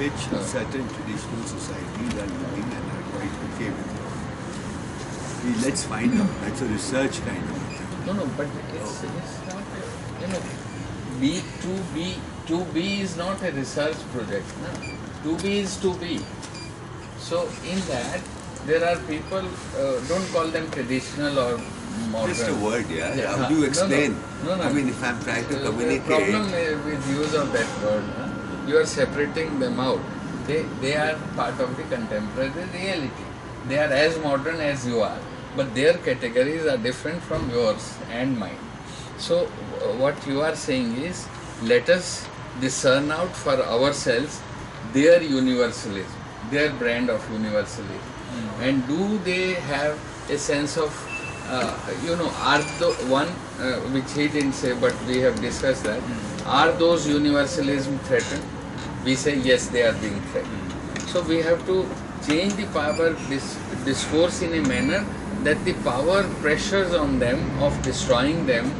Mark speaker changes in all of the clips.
Speaker 1: which certain traditional societies are living and are quite okay with. Let's find out. That's a research kind of thing.
Speaker 2: No, but it's not, to be is not a research project. No? To be is to be. So in that, there are people, don't call them traditional or modern.
Speaker 1: Just a word, yeah. How do you explain?
Speaker 2: No.
Speaker 1: I mean, if I'm trying to communicate.
Speaker 2: The problem with use of that word, you are separating them out. They are part of the contemporary reality. They are as modern as you are, but their categories are different from yours and mine. So what you are saying is, let us discern out for ourselves their universalism, their brand of universalism. And do they have a sense of, are the one, which he didn't say, but we have discussed that, are those universalism threatened? We say yes, they are being threatened. So we have to change the power discourse in a manner that the power pressures on them of destroying them,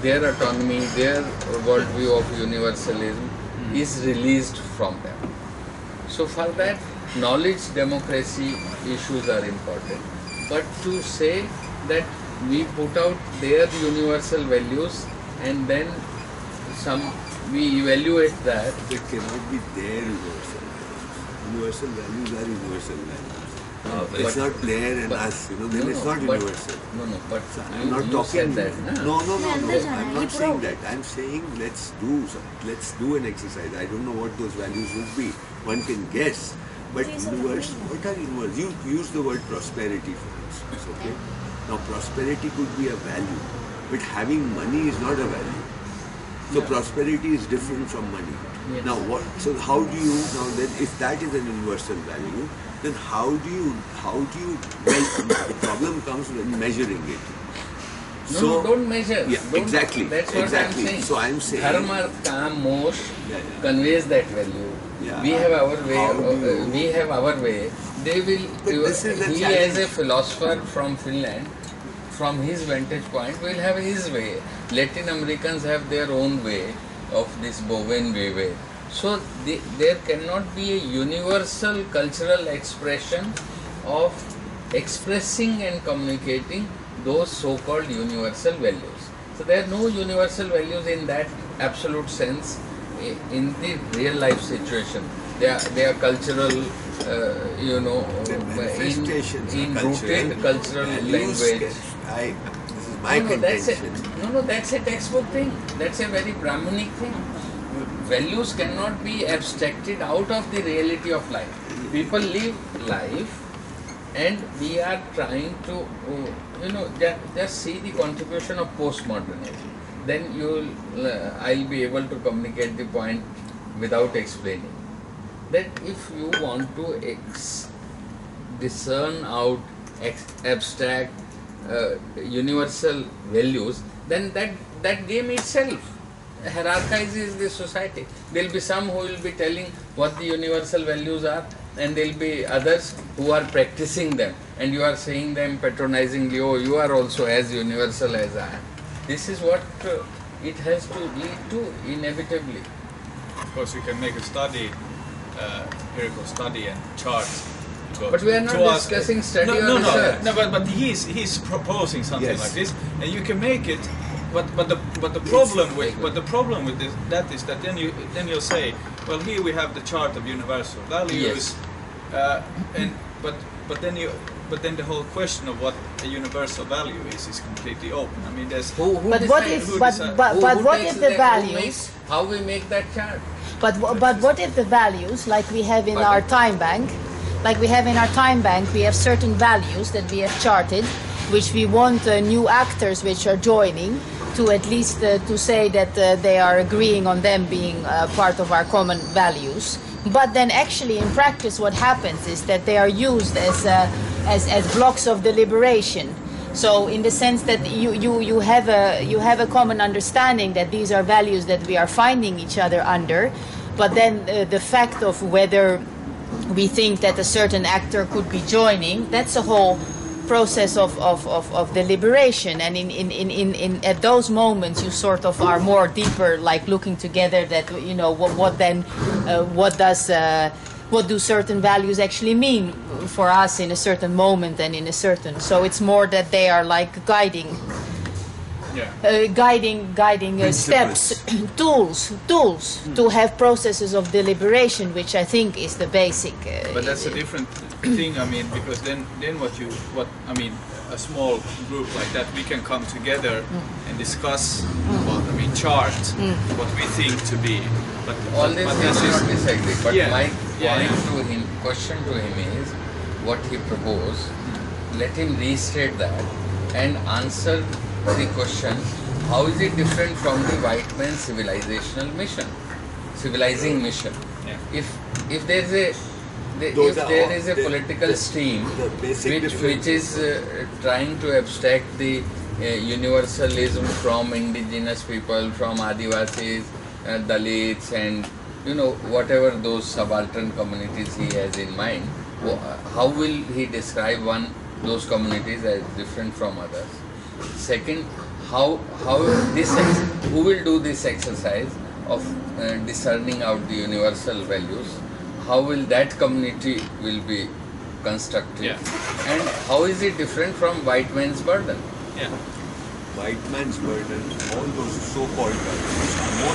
Speaker 2: their autonomy, their worldview of universalism is released from them. So for that, knowledge we issues are important. But to say that we put out their universal values and then we evaluate that.
Speaker 1: It cannot be their universal values. Universal values are universal values. It's not there and us, then it's not universal.
Speaker 2: But
Speaker 1: I'm not talking
Speaker 2: that.
Speaker 1: No, I'm not saying that. I'm saying let's do an exercise. I don't know what those values would be. One can guess. But universe, what are universe? You use the word prosperity, for instance, okay? Now prosperity could be a value, but having money is not a value. So prosperity is different from money.
Speaker 2: Yes.
Speaker 1: Now what? So how do you then? If that is an universal value, then how do you? The problem comes when measuring it.
Speaker 2: No, don't measure.
Speaker 1: Yeah, exactly.
Speaker 2: That's what I'm saying.
Speaker 1: So I'm saying.
Speaker 2: Dharma, Kam, Mosh conveys that value.
Speaker 1: Yeah.
Speaker 2: We have our way. We have our way. They will. He, as a philosopher from Finland, from his vantage point, will have his way. Latin Americans have their own way of this Bowen way. So there cannot be a universal cultural expression of expressing and communicating those so-called universal values. So there are no universal values in that absolute sense in the real life situation. They are cultural, in rooted cultural language.
Speaker 1: This is my contention.
Speaker 2: That's a textbook thing. That's a very Brahmanic thing. Values cannot be abstracted out of the reality of life. People live life, and we are trying to, just see the contribution of postmodernism. Then I'll be able to communicate the point without explaining. That if you want to discern out abstract universal values, then that game itself hierarchizes the society. There will be some who will be telling what the universal values are, and there will be others who are practicing them, and you are saying them patronizingly, oh, you are also as universal as I am. This is what it has to lead to inevitably.
Speaker 3: Of course, you can make a study, empirical study and chart.
Speaker 2: But we are not discussing study or research.
Speaker 3: No, but he's proposing something like this, and you can make it. But the problem with this is that then you'll say, well, here we have the chart of universal values, but then the whole question of what a universal value is completely open. I mean, there's
Speaker 4: what if the values?
Speaker 2: How we make that chart?
Speaker 4: But what if the values, like we have in our time bank, we have certain values that we have charted, which we want new actors which are joining to at least to say that they are agreeing on them being part of our common values. But then actually in practice what happens is that they are used as blocks of deliberation. So in the sense that you have a common understanding that these are values that we are finding each other under, but then the fact of whether we think that a certain actor could be joining, that's a whole process of deliberation, and in at those moments you sort of are more deeper, like looking together that what do certain values actually mean for us in a certain moment and in a certain, so it's more that they are like guiding steps, tools to have processes of deliberation, which I think is the basic.
Speaker 3: But that's a different thing. I mean, because then a small group like that, we can come together and discuss about, chart what we think to be. But
Speaker 2: all this we
Speaker 3: is
Speaker 2: not disagree. But my
Speaker 3: yeah.
Speaker 2: question to him is, what he proposed. Let him restate that and answer the question: how is it different from the white man's civilizing mission?
Speaker 3: Yeah.
Speaker 2: If there is a political stream which is trying to abstract the universalism from indigenous people, from Adivasis, Dalits, and whatever those subaltern communities he has in mind, how will he describe those communities as different from others? Second, who will do this exercise of discerning out the universal values? How will that community will be constructed?
Speaker 3: Yeah.
Speaker 2: And how is it different from white man's burden?
Speaker 3: Yeah.
Speaker 1: White man's burden, all those so-called values, most